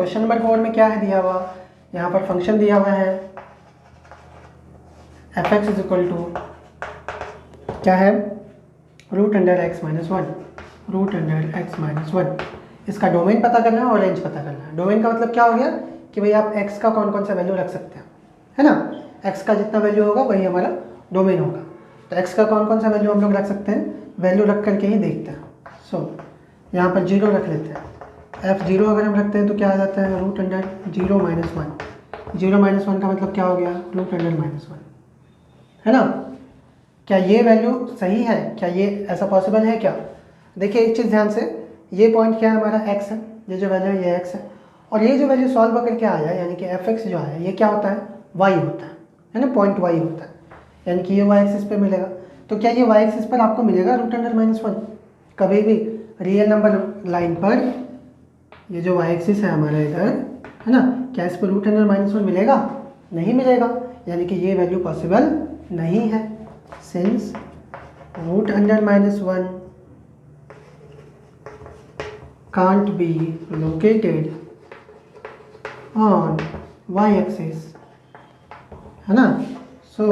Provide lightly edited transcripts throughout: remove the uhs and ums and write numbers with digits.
Question number 4 में क्या है दिया हुआ, यहाँ पर फंक्शन दिया हुआ है f(x) इज इक्वल टू क्या है, √(x-1), √(x-1). इसका डोमेन पता करना है और रेंज पता करना है। डोमेन का मतलब क्या हो गया कि भाई आप x का कौन कौन सा वैल्यू रख सकते हैं, है ना। x का जितना वैल्यू होगा वही हमारा डोमेन होगा। तो x का कौन कौन सा वैल्यू हम लोग रख सकते हैं, वैल्यू रख करके ही देखते हैं। यहाँ पर 0 रख लेते हैं। f0 अगर हम रखते हैं तो क्या आ जाता है, √0-1। 0-1 का मतलब क्या हो गया, √1, है ना। क्या ये वैल्यू सही है, क्या ये ऐसा पॉसिबल है क्या। देखिए एक चीज़ ध्यान से, ये पॉइंट क्या है हमारा x है, ये जो वैल्यू है ये x है, और ये जो वैल्यू सॉल्व करके आया यानी कि f(x) जो आया ये क्या होता है, y होता है ना, पॉइंट y होता है, यानी कि ये y एक्सिस पे मिलेगा। तो क्या ये y एक्सिस पर आपको मिलेगा √1? कभी भी रियल नंबर लाइन पर ये जो y एक्सिस है हमारा इधर, है ना, क्या इस पर √1 मिलेगा, नहीं मिलेगा, यानी कि ये वैल्यू पॉसिबल नहीं है। Since √1 can't be located on y axis, है ना। सो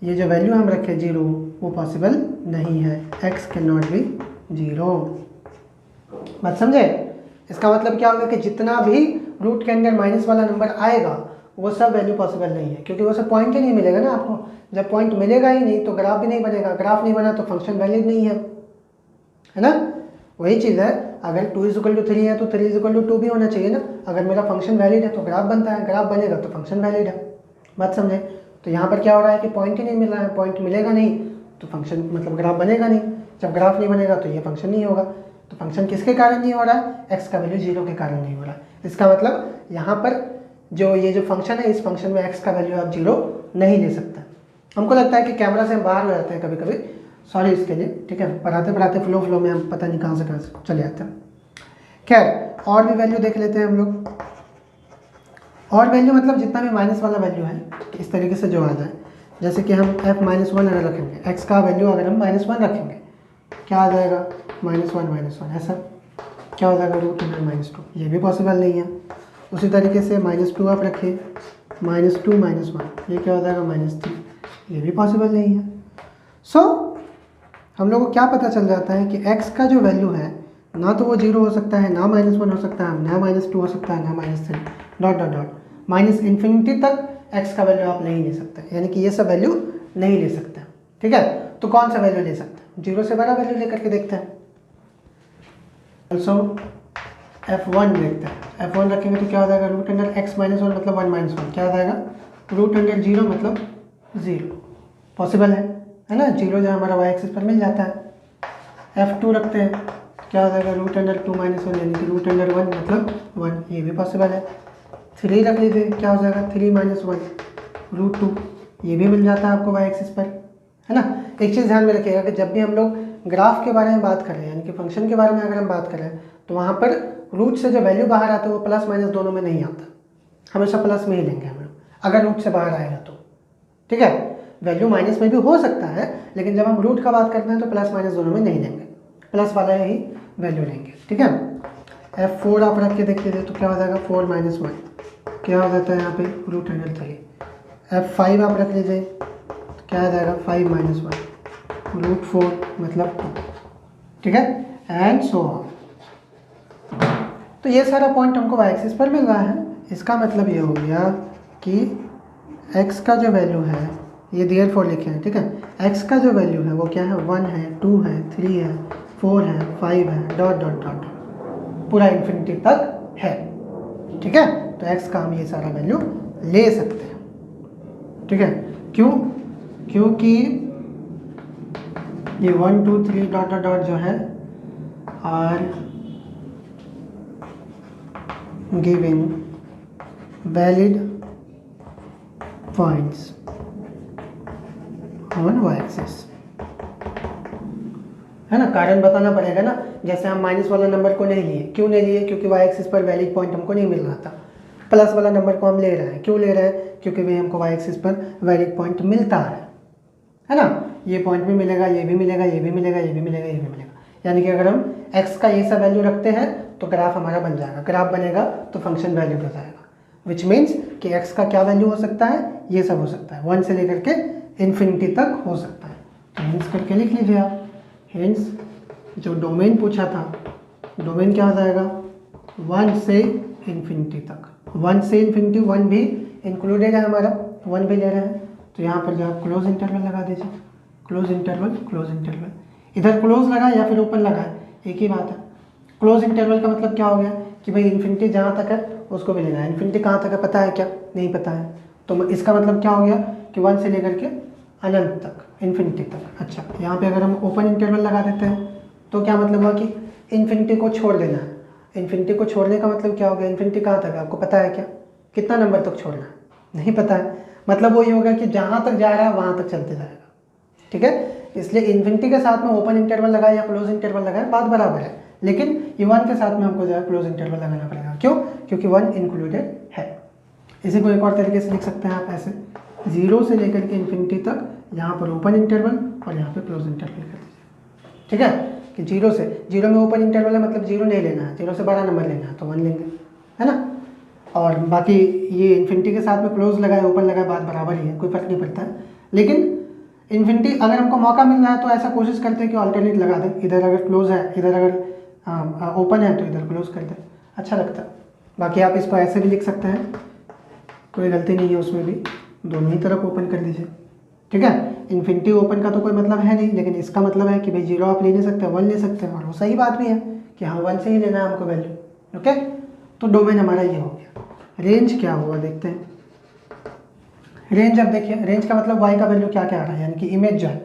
ये जो वैल्यू हम रखे 0 वो पॉसिबल नहीं है, x कैन नॉट बी 0। बात समझे। इसका मतलब क्या होगा कि जितना भी रूट के अंदर माइनस वाला नंबर आएगा वो सब वैल्यू पॉसिबल नहीं है, क्योंकि वो सब पॉइंट ही नहीं मिलेगा ना आपको। जब पॉइंट मिलेगा ही नहीं तो ग्राफ भी नहीं बनेगा, ग्राफ नहीं बना तो फंक्शन वैलिड नहीं है ना। वही चीज़ है, अगर 2 = 3 है तो 3 = 2 भी होना चाहिए ना। अगर मेरा फंक्शन वैलिड है तो ग्राफ बनता है, ग्राफ बनेगा तो फंक्शन वैलिड है। बात समझे। तो यहाँ पर क्या हो रहा है कि पॉइंट ही नहीं मिल रहा है, पॉइंट मिलेगा नहीं तो फंक्शन मतलब ग्राफ बनेगा नहीं, जब ग्राफ नहीं बनेगा तो ये फंक्शन नहीं होगा। तो फंक्शन किसके कारण नहीं हो रहा है, x का वैल्यू 0 के कारण नहीं हो रहा है। इसका मतलब यहाँ पर जो ये जो फंक्शन है, इस फंक्शन में x का वैल्यू आप 0 नहीं ले सकते। हमको लगता है कि कैमरा से हम बाहर हो जाते हैं कभी कभी, सॉरी इसके लिए, ठीक है। पढ़ाते पढ़ाते फ्लो में हम पता नहीं कहाँ से चले जाते हैं। खैर और भी वैल्यू देख लेते हैं हम लोग। और वैल्यू मतलब जितना भी माइनस वाला वैल्यू है इस तरीके से जो आ जाए, जैसे कि हम f-1 अगर रखेंगे, x का वैल्यू अगर हम -1 रखेंगे क्या आ जाएगा, -1, ऐसा क्या हो जाएगा, √2, ये भी पॉसिबल नहीं है। उसी तरीके से -2 आप रखिए, -2 -1 ये क्या हो जाएगा, -3, ये भी पॉसिबल नहीं है। सो हम लोग को क्या पता चल जाता है कि x का जो वैल्यू है ना तो वो 0 हो सकता है, ना -1 हो सकता है, ना -2 हो सकता है, ना -3, डॉट डॉट डॉट ∞ तक x का वैल्यू आप नहीं ले सकते, यानी कि ये सब वैल्यू नहीं ले सकते। ठीक है, तो कौन सा वैल्यू ले सकते हैं, 0 से बड़ा वैल्यू लेकर के देखते हैं। ऑल्सो f1 देखते हैं, f1 रखेंगे तो क्या हो जाएगा, √x-1 मतलब 1 -1 क्या आ जाएगा, √0 मतलब 0, पॉसिबल है ना। 0 जो हमारा y एक्सिस पर मिल जाता है। f2 रखते हैं क्या हो जाएगा, √2 -1 यानी कि √1 मतलब 1, ये भी पॉसिबल है। 3 रख लीजिए क्या हो जाएगा, 3 -1 √2, ये भी मिल जाता है आपको y एक्सिस पर, है ना। एक चीज़ ध्यान में रखिएगा कि जब भी हम लोग ग्राफ के बारे में बात कर रहे हैं, यानी कि फंक्शन के बारे में अगर हम बात कर रहे हैं, तो वहाँ पर रूट से जो वैल्यू बाहर आता है वो प्लस माइनस दोनों में नहीं आता, हमेशा प्लस में ही लेंगे हम लोग अगर रूट से बाहर आएगा तो। ठीक है, वैल्यू माइनस में भी हो सकता है, लेकिन जब हम रूट का बात करते हैं तो प्लस माइनस दोनों में नहीं लेंगे, प्लस वाला ही वैल्यू लेंगे। ठीक है, f4 आप रख के देख लीजिए तो क्या हो जाएगा, 4 -1 क्या हो जाता है यहाँ पे, √3। f5 आप रख लीजिए तो क्या आ जाएगा, 5 -1 √4 मतलब 2। ठीक है, एंड सो ऑन। तो ये सारा पॉइंट हमको y एक्सिस पर मिल रहा है। इसका मतलब ये हो गया कि x का जो वैल्यू है ये देयरफॉर लिखे हैं। ठीक है, x का जो वैल्यू है वो क्या है, 1 है, 2 है, 3 है, 4 है, 5 है, डॉट डॉट डॉट पूरा इन्फिनिटी तक है। ठीक है, तो x का हम ये सारा वैल्यू ले सकते हैं। ठीक है, क्यों, क्योंकि ये 1 2 3 डॉट डॉट डॉट जो है are giving valid points on y axis, है ना। कारण बताना पड़ेगा ना, जैसे हम माइनस वाला नंबर को नहीं लिए, क्यों नहीं लिए, क्योंकि y एक्सिस पर वैलिड पॉइंट हमको नहीं मिल रहा था। प्लस वाला नंबर को हम ले रहे हैं, क्यों ले रहे हैं, क्योंकि भाई हमको y एक्सिस पर वैलिड पॉइंट मिलता है ना। ये पॉइंट भी मिलेगा, ये भी मिलेगा, ये भी मिलेगा, ये भी मिलेगा, ये भी मिलेगा, यानी कि अगर हम x का ये सब वैल्यू रखते हैं तो ग्राफ हमारा बन जाएगा। ग्राफ बनेगा तो फंक्शन वैल्यू हो जाएगा, विच मीन्स कि x का क्या वैल्यू हो सकता है, ये सब हो सकता है, 1 से लेकर के इन्फिनिटी तक हो सकता है। तो हेंस करके लिख लीजिए आप, हेंस जो डोमेन पूछा था, डोमेन क्या हो जाएगा 1 से इन्फिनिटी तक। 1 से इन्फिनिटी 1 भी इंक्लूडेड है हमारा, 1 भी ले रहे हैं, तो यहाँ पर जो आप क्लोज इंटरवल लगा दीजिए, क्लोज इंटरवल क्लोज इंटरवल। इधर क्लोज लगा या फिर ओपन लगा है, एक ही बात है। क्लोज इंटरवल का मतलब क्या हो गया कि भाई इन्फिनिटी जहाँ तक है उसको भी लेना है। इन्फिनिटी कहाँ तक है पता है क्या, नहीं पता है, तो इसका मतलब क्या हो गया कि 1 से लेकर के अनंत तक, इन्फिनिटी तक। अच्छा, यहाँ पे अगर हम ओपन इंटरवल लगा देते हैं तो क्या मतलब हुआ कि इन्फिनिटी को छोड़ देना है। इन्फिनिटी को छोड़ने का मतलब क्या हो गया, इन्फिनिटी कहाँ तक है आपको पता है क्या, कितना नंबर तक छोड़ना है, नहीं पता है, मतलब वही होगा कि जहाँ तक जा रहा है वहाँ तक चलते जाएगा। ठीक है, इसलिए इन्फिनिटी के साथ में ओपन इंटरवल लगाए या क्लोज इंटरवल लगाए बात बराबर है, लेकिन ये 1 के साथ में हमको जो है क्लोज इंटरवल लगाना पड़ेगा। क्यों, क्योंकि 1 इंक्लूडेड है। इसी को एक और तरीके से लिख सकते हैं आप ऐसे, 0 से लेकर के इन्फिनिटी तक यहाँ पर ओपन इंटरवल और यहाँ पे क्लोज इंटरवल कर दीजिए। ठीक है, कि 0 में ओपन इंटरवल है मतलब 0 नहीं लेना है, 0 से बड़ा नंबर लेना है तो 1 लेंगे, है ना। और बाकी ये इन्फिनिटी के साथ में क्लोज लगाए ओपन लगाए बात बराबर ही है, कोई फर्क नहीं पड़ता है। लेकिन इन्फिनिटी अगर हमको मौका मिल रहा है तो ऐसा कोशिश करते हैं कि ऑल्टरनेट लगा दें, इधर अगर क्लोज है, इधर अगर ओपन है तो इधर क्लोज कर दें, अच्छा लगता है। बाकी आप इसको ऐसे भी लिख सकते हैं, कोई गलती नहीं है उसमें भी, दोनों ही तरफ ओपन कर दीजिए। ठीक है, इन्फिनिटी ओपन का तो कोई मतलब है नहीं, लेकिन इसका मतलब है कि भाई 0 आप ले नहीं सकते, 1 ले सकते हैं, और वो सही बात भी है कि हाँ 1 से ही लेना है हमको वैल्यू। ओके, तो डोमेन हमारा ये हो गया। रेंज क्या हुआ देखते हैं। रेंज, अब देखिए रेंज का मतलब y का वैल्यू क्या क्या आ रहा है, यानी कि इमेज जो है,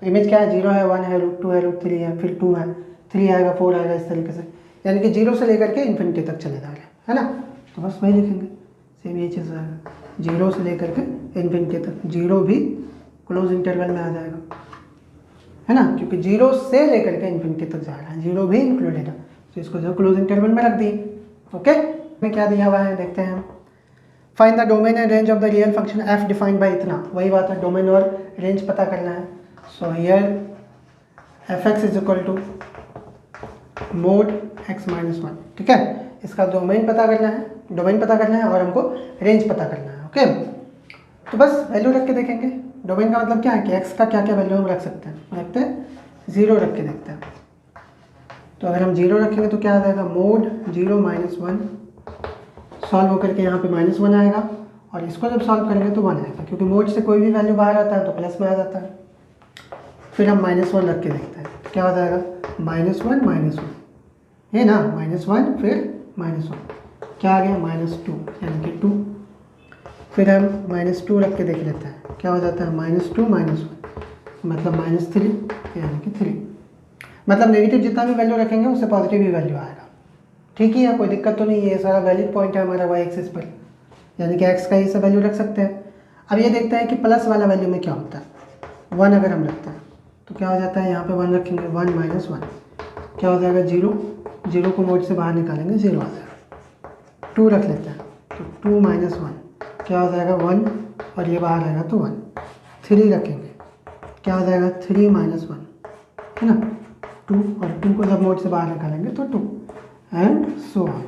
तो इमेज क्या है 0 है, 1 है, √2 है, √3 है, फिर 2 है, 3 आएगा, 4 आएगा, इस तरीके से, यानी कि 0 से लेकर के इन्फिनिटी तक चले जा रहे हैं, है ना। तो बस वही लिखेंगे, सेम ये चीज़ आएगा, 0 से लेकर के इन्फिनिटी तक। 0 भी क्लोज इंटरवल में आ जाएगा, है ना, क्योंकि 0 से लेकर के इन्फिनिटी तक जा रहा है, 0 भी इंक्लूडेड है, तो इसको जो क्लोज इंटरवल में रख दिए। ओके, में क्या दिया हुआ है देखते हैं हम। Find the domain and range of the real function f defined by इतना, वही बात है, डोमेन और रेंज पता करना है। So here fx is equal to mod x minus 1। ठीक है, इसका डोमेन पता करना है, डोमेन पता करना है और हमको रेंज पता करना है। ओके, तो बस वैल्यू रख के देखेंगे। डोमेन का मतलब क्या है कि x का क्या क्या वैल्यू हम रख सकते हैं, रखते हैं 0 रख के देखते हैं। तो अगर हम 0 रखेंगे तो क्या आ जाएगा, मोड 0 माइनस 1, सॉल्व होकर के यहाँ पे -1 आएगा, और इसको जब सॉल्व करेंगे तो 1 आएगा, क्योंकि मोड से कोई भी वैल्यू बाहर आता है तो प्लस में आ जाता है। फिर हम -1 रख के देखते हैं, तो क्या हो जाएगा, -1 ये ना, -1 फिर -1, क्या आ गया, -2 यानी कि 2। फिर हम -2 रख के देख लेते हैं, क्या हो जाता है, -2 -1 मतलब -3 यानी कि 3। मतलब नेगेटिव जितना भी वैल्यू रखेंगे उससे पॉजिटिव ही वैल्यू आएगा। ठीक ही है, कोई दिक्कत तो नहीं है, ये सारा वैलिड पॉइंट है हमारा y एक्सिस पर, यानी कि x का ये सब वैल्यू रख सकते हैं। अब ये देखते हैं कि प्लस वाला वैल्यू में क्या होता है। 1 अगर हम रखते हैं तो क्या हो जाता है, यहाँ पे 1 रखेंगे, 1 माइनस 1 क्या हो जाएगा, 0 को मोड से बाहर निकालेंगे 0 आ जाएगा। 2 रख लेते हैं तो 2 माइनस 1 क्या हो जाएगा, 1, और ये बाहर आएगा तो 1। 3 रखेंगे, क्या हो जाएगा, 3 माइनस 1, है ना, 2, और 2 को जब मोड से बाहर निकालेंगे तो 2, एंड सो ऑन।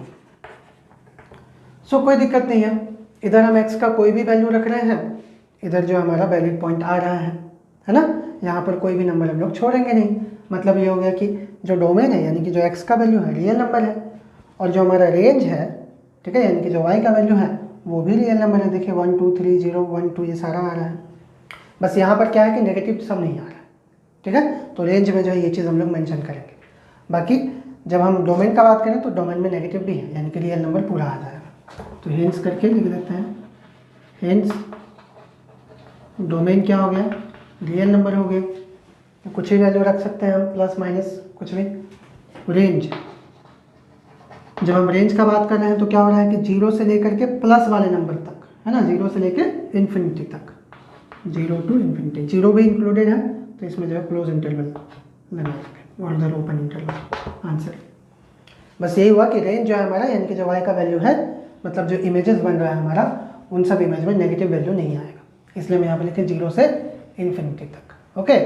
सो कोई दिक्कत नहीं है, इधर हम x का कोई भी वैल्यू रख रहे हैं, इधर जो हमारा वैलिड पॉइंट आ रहा है ना, यहाँ पर कोई भी नंबर हम लोग छोड़ेंगे नहीं। मतलब ये हो गया कि जो डोमेन है यानी कि जो x का वैल्यू है रियल नंबर है, और जो हमारा रेंज है, ठीक है, यानी कि जो y का वैल्यू है वो भी रियल नंबर है। देखिए 1 2 3 0 1 2 ये सारा आ रहा है, बस यहाँ पर क्या है कि नेगेटिव सम नहीं आ रहा है। ठीक है, तो रेंज में जो है ये चीज़ हम लोग मेंशन करेंगे। बाकी जब हम डोमेन का बात करें तो डोमेन में नेगेटिव भी है, यानी कि रियल नंबर पूरा आ जाएगा। तो हेंस करके लिख देते हैं, हेंस डोमेन क्या हो गया, रियल नंबर हो गए, तो कुछ ही वैल्यू रख सकते हैं हम, प्लस माइनस कुछ भी। रेंज, जब हम रेंज का बात कर रहे हैं तो क्या हो रहा है कि 0 से लेकर के प्लस वाले नंबर तक, है ना, 0 से लेकर इन्फिनिटी तक, 0 to इन्फिनिटी, 0 भी इंक्लूडेड है, तो इसमें जो है क्लोज इंटरवल लगा सकते और इधर ओपन इंटरवल। आंसर बस यही हुआ कि रेंज जो है हमारा, यानी कि जो y का वैल्यू है, मतलब जो इमेजेस बन रहा है हमारा, उन सब इमेज में नेगेटिव वैल्यू नहीं आएगा, इसलिए मैं यहाँ पे लिखे 0 से इन्फिनिटी तक। ओके।